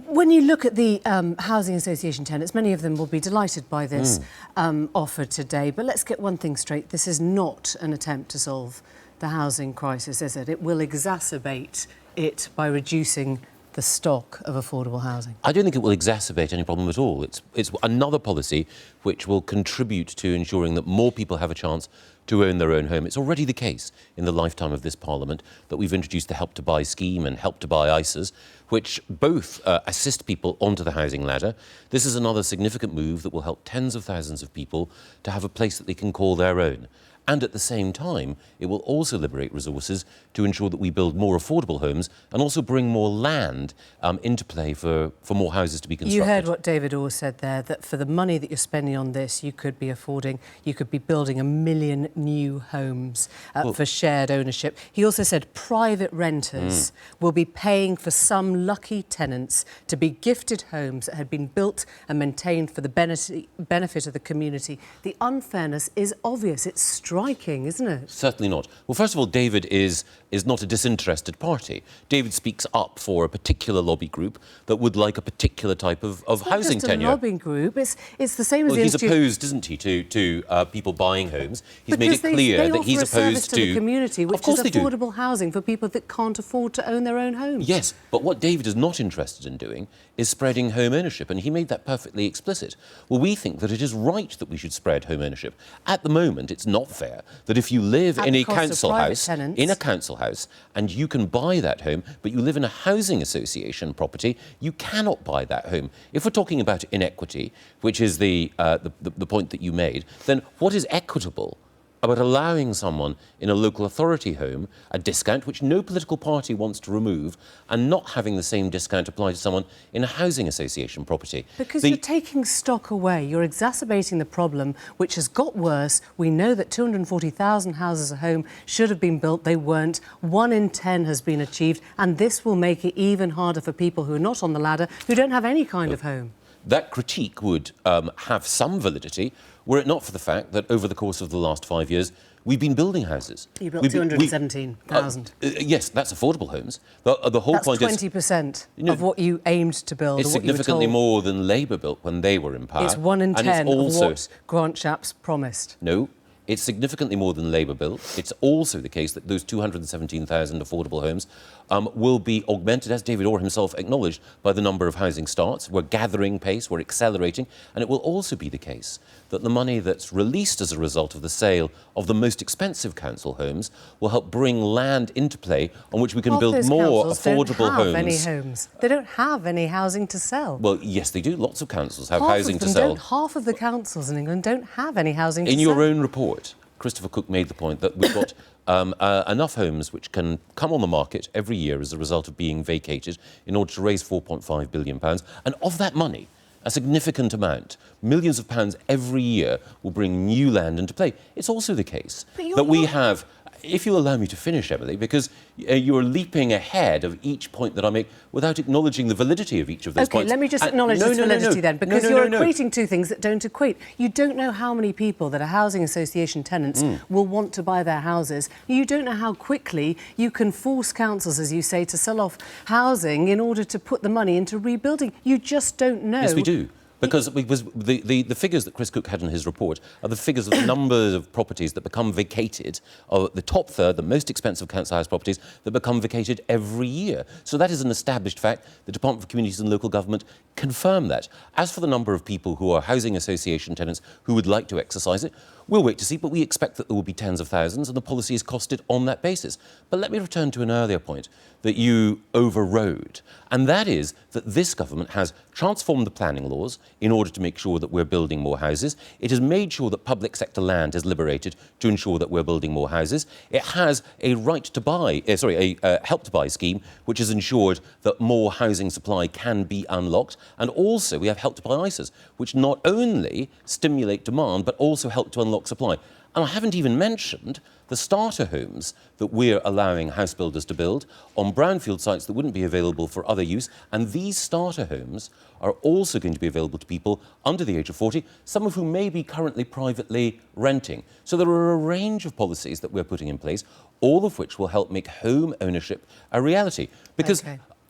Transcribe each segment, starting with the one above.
When you look at the housing association tenants, many of them will be delighted by this offer today. But let's get one thing straight. This is not an attempt to solve the housing crisis, is it? It will exacerbate it by reducing the stock of affordable housing. I don't think it will exacerbate any problem at all. It's another policy which will contribute to ensuring that more people have a chance to own their own home. It's already the case in the lifetime of this Parliament that we've introduced the Help to Buy scheme and Help to Buy ISAs, which both assist people onto the housing ladder. This is another significant move that will help tens of thousands of people to have a place that they can call their own. And at the same time, it will also liberate resources to ensure that we build more affordable homes and also bring more land into play for more houses to be constructed. You heard what David Orr said there, that for the money that you're spending on this, you could be building 1 million new homes for shared ownership. He also said private renters will be paying for some lucky tenants to be gifted homes that had been built and maintained for the benefit of the community. The unfairness is obvious. It's striking, isn't it? Certainly not. Well, first of all, David is not a disinterested party. David speaks up for a particular lobby group that would like a particular type of housing tenure. It's not just a lobbying group. It's the same as the he's opposed, isn't he, to people buying homes. He's made it clear that he's opposed to the community, which is affordable housing for people that can't afford to own their own homes. Yes, but what David is not interested in doing is spreading home ownership, and he made that perfectly explicit. Well, we think that it is right that we should spread home ownership. At the moment, it's not fair that if you live in a council house, and you can buy that home, but you live in a housing association property, you cannot buy that home. If we're talking about inequity, which is the point that you made, then what is equitable about allowing someone in a local authority home a discount which no political party wants to remove and not having the same discount apply to someone in a housing association property? Because you're taking stock away. You're exacerbating the problem, which has got worse. We know that 240,000 houses a home should have been built. They weren't. 1 in 10 has been achieved. And this will make it even harder for people who are not on the ladder, who don't have any kind of home. That critique would have some validity were it not for the fact that over the course of the last 5 years, we've been building houses. You built 217,000. Yes, that's affordable homes. The whole point is... That's 20% of what you aimed to build. It's significantly more than Labour built when they were in power. It's 1 in 10 of what Grant Shapps promised. No. It's significantly more than Labour built. It's also the case that those 217,000 affordable homes will be augmented, as David Orr himself acknowledged, by the number of housing starts. We're gathering pace, we're accelerating, and it will also be the case that the money that's released as a result of the sale of the most expensive council homes will help bring land into play on which we can build more affordable homes. Don't have any homes. They don't have any housing to sell. Well, yes, they do. Lots of councils have housing to sell. Half of the councils in England don't have any housing to sell. In your own report, Christopher Cook made the point that we've got enough homes which can come on the market every year as a result of being vacated in order to raise £4.5 billion. And of that money, a significant amount, millions of pounds every year, will bring new land into play. It's also the case that we have... If you allow me to finish, Emily, because you're leaping ahead of each point that I make without acknowledging the validity of each of those points. OK, let me just acknowledge this validity then, because you're equating two things that don't equate. You don't know how many people that are housing association tenants will want to buy their houses. You don't know how quickly you can force councils, as you say, to sell off housing in order to put the money into rebuilding. You just don't know. Yes, we do. Because the figures that Chris Cook had in his report are the figures of the number of properties that become vacated, or the top third, the most expensive council house properties, that become vacated every year. So that is an established fact. The Department for Communities and Local Government confirmed that. As for the number of people who are housing association tenants who would like to exercise it, we'll wait to see, but we expect that there will be tens of thousands, and the policy is costed on that basis. But let me return to an earlier point that you overrode, and that is that this government has transformed the planning laws in order to make sure that we're building more houses. It has made sure that public sector land is liberated to ensure that we're building more houses. It has a right to buy, a help to buy scheme, which has ensured that more housing supply can be unlocked. And also we have help to buy ISAs, which not only stimulate demand, but also help to unlock supply. And I haven't even mentioned the starter homes that we're allowing house builders to build on brownfield sites that wouldn't be available for other use. And these starter homes are also going to be available to people under the age of 40, some of whom may be currently privately renting. So there are a range of policies that we're putting in place, all of which will help make home ownership a reality. Because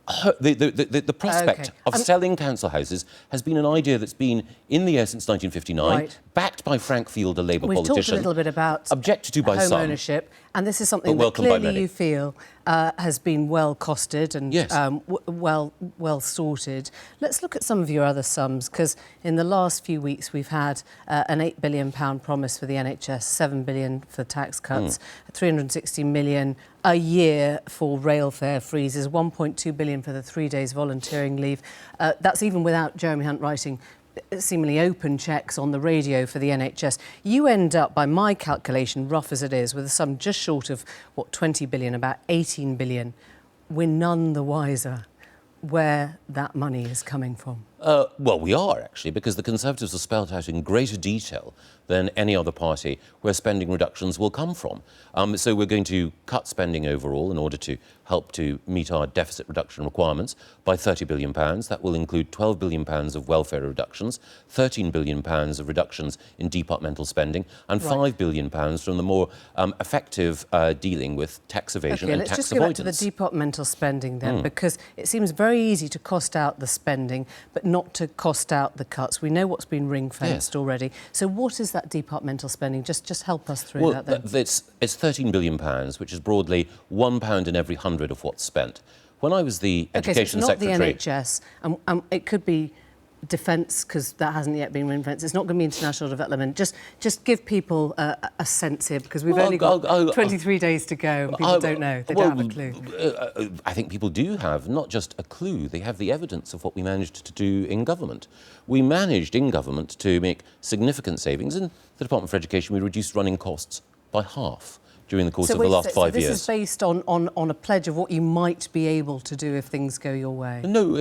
The prospect of selling council houses has been an idea that's been in the air since 1959, backed by Frank Field, a Labour politician. We've talked a little bit about objected to by home some, ownership, and this is something that clearly you feel has been well costed and well sorted. Let's look at some of your other sums, because in the last few weeks we've had an £8 billion promise for the NHS, £7 billion for tax cuts, 360 million a year for rail fare freezes, 1.2 billion for the 3 days volunteering leave. That's even without Jeremy Hunt writing seemingly open cheques on the radio for the NHS. You end up, by my calculation, rough as it is, with a sum just short of, 20 billion, about 18 billion. We're none the wiser where that money is coming from. Well, we are, actually, because the Conservatives have spelled out in greater detail than any other party where spending reductions will come from. So we're going to cut spending overall in order to help to meet our deficit reduction requirements by £30 billion. That will include £12 billion of welfare reductions, £13 billion of reductions in departmental spending, and £5 billion from the more effective dealing with tax evasion and tax avoidance. Let's just go back to the departmental spending then, because it seems very easy to cost out the spending, but not to cost out the cuts. We know what's been ring-fenced already. So what is that departmental spending? Just help us through that then. It's £13 billion, which is broadly £1 in every 100 of what's spent. When I was the Education Secretary... So it's not the NHS, and it could be defence, because that hasn't yet been ring-fenced. It's not going to be international development. Just give people a sense here, because we've only got 23 days to go, and people don't know. They don't have a clue. I think people do have not just a clue, they have the evidence of what we managed to do in government. We managed in government to make significant savings. In the Department for Education, we reduced running costs by half during the course of the last 5 years. So this is based on a pledge of what you might be able to do if things go your way? No,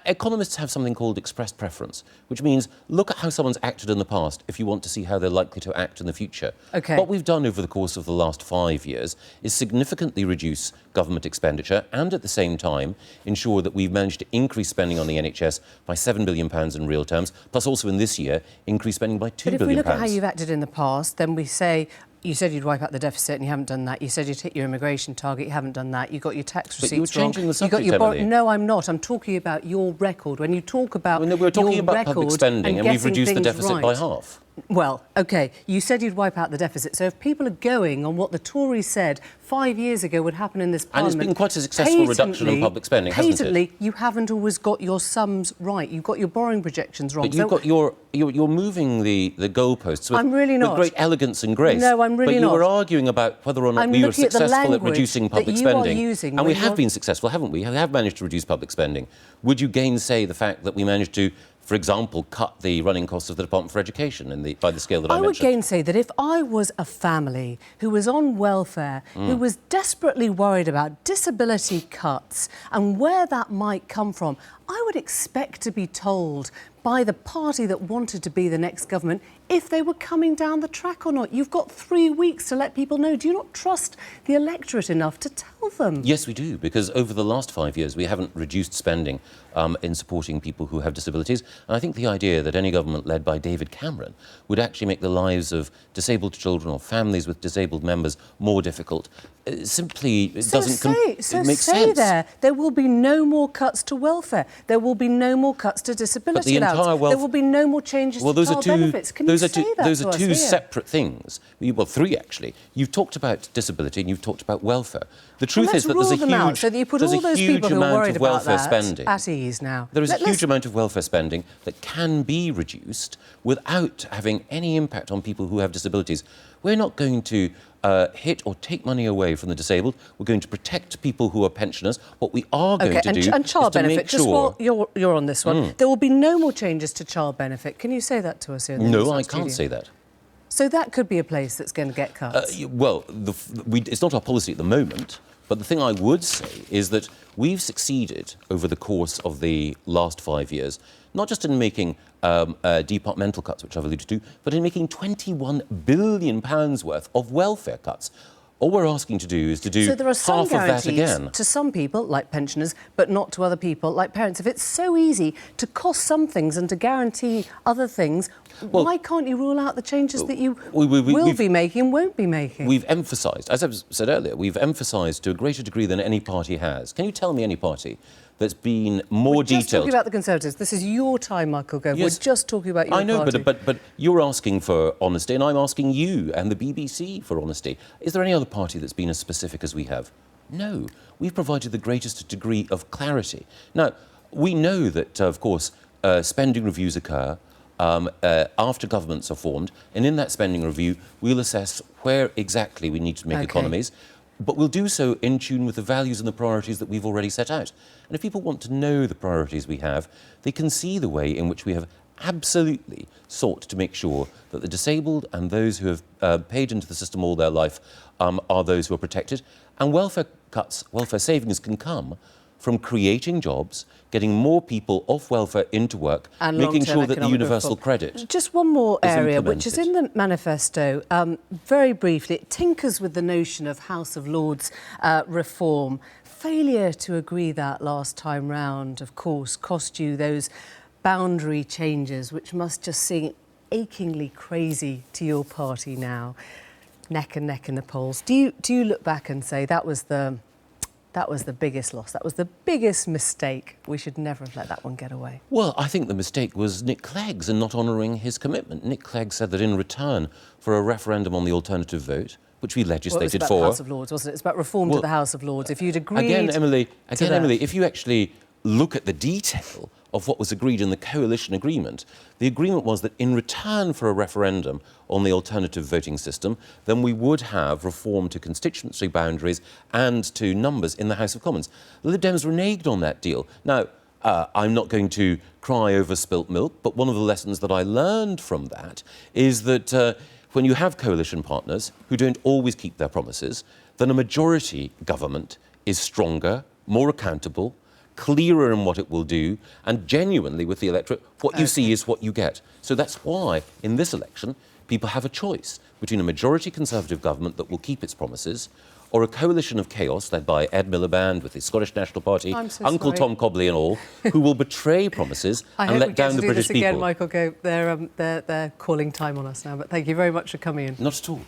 economists have something called express preference, which means look at how someone's acted in the past if you want to see how they're likely to act in the future. What we've done over the course of the last 5 years is significantly reduce government expenditure and at the same time ensure that we've managed to increase spending on the NHS by £7 billion in real terms, plus also in this year increase spending by £2 billion. But if we look at how you've acted in the past, then we say, you said you'd wipe out the deficit and you haven't done that. You said you'd hit your immigration target, you haven't done that. You got your tax receipts wrong. But you were changing the subject, Emily. No, I'm not. I'm talking about your record. When you talk about we're talking about public spending and we've reduced the deficit by half. Well, OK, you said you'd wipe out the deficit. So if people are going on what the Tories said 5 years ago would happen in this Parliament... And it's been quite a successful reduction in public spending, hasn't it? Patently, you haven't always got your sums right. You've got your borrowing projections wrong. But you're moving the goalposts with, I'm really not. with great elegance and grace. No, I'm really not. But you were arguing about whether or not we were successful at reducing public spending. And we have been successful, haven't we? We have managed to reduce public spending. Would you gainsay the fact that we managed to, for example, cut the running costs of the Department for Education by the scale that I mentioned? I would gainsay that if I was a family who was on welfare, who was desperately worried about disability cuts and where that might come from, I would expect to be told by the party that wanted to be the next government if they were coming down the track or not. You've got 3 weeks to let people know. Do you not trust the electorate enough to tell them? Yes, we do, because over the last 5 years we haven't reduced spending in supporting people who have disabilities. And I think the idea that any government led by David Cameron would actually make the lives of disabled children or families with disabled members more difficult simply doesn't make sense. There will be no more cuts to welfare. There will be no more cuts to disability allowance. There will be no more changes to child benefits. Can you say that to us here? Those are two separate things. Well, three, actually. You've talked about disability and you've talked about welfare. The truth is that there's a huge amount of welfare spending. At ease now. There is a huge amount of welfare spending that can be reduced without having any impact on people who have disabilities. We're not going to hit or take money away from the disabled. We're going to protect people who are pensioners. What we are going to do and child is to benefit, make just sure... while you're on this one, there will be no more changes to child benefit. Can you say that to us here in the No, I can't say that. So that could be a place that's going to get cuts? It's not our policy at the moment, but the thing I would say is that we've succeeded over the course of the last 5 years, not just in making departmental cuts, which I've alluded to, but in making £21 billion worth of welfare cuts. All we're asking to do is to do half of that again. To some people, like pensioners, but not to other people, like parents. If it's so easy to cost some things and to guarantee other things, why can't you rule out the changes that you will be making and won't be making? We've emphasised, as I said earlier, we've emphasised to a greater degree than any party has. Can you tell me any party that's been more We're just detailed. talking about the Conservatives. This is your time, Michael Gove. Yes. We're just talking about your I know, party. but you're asking for honesty, and I'm asking you and the BBC for honesty. Is there any other party that's been as specific as we have? No. We've provided the greatest degree of clarity. Now, we know that, of course, spending reviews occur after governments are formed, and in that spending review, we'll assess where exactly we need to make economies, but we'll do so in tune with the values and the priorities that we've already set out. And if people want to know the priorities we have, they can see the way in which we have absolutely sought to make sure that the disabled and those who have paid into the system all their life are those who are protected. And welfare cuts, welfare savings can come from creating jobs, getting more people off welfare into work, and making sure that the economic universal reform. credit Just one more is area, which is implemented. in the manifesto. Very briefly, it tinkers with the notion of House of Lords reform. Failure to agree that last time round, of course, cost you those boundary changes, which must just seem achingly crazy to your party now. Neck and neck in the polls. Do you look back and say that was the biggest loss, that was the biggest mistake? We should never have let that one get away. Well, I think the mistake was Nick Clegg's in not honouring his commitment. Nick Clegg said that in return for a referendum on the alternative vote, which we legislated it was about the House of Lords, wasn't it? It's about reform to the House of Lords. If you'd agreed Again, Emily, that. if you actually look at the detail of what was agreed in the coalition agreement, the agreement was that in return for a referendum on the alternative voting system, then we would have reform to constituency boundaries and to numbers in the House of Commons. The Lib Dems reneged on that deal. Now, I'm not going to cry over spilt milk, but one of the lessons that I learned from that is that when you have coalition partners who don't always keep their promises, then a majority government is stronger, more accountable, clearer in what it will do, and genuinely with the electorate, what you see is what you get. So that's why, in this election, people have a choice between a majority Conservative government that will keep its promises or a coalition of chaos led by Ed Miliband with the Scottish National Party, Uncle Tom Cobley and all, who will betray promises and let down the British people. Michael Gove. They're calling time on us now, but thank you very much for coming in. Not at all.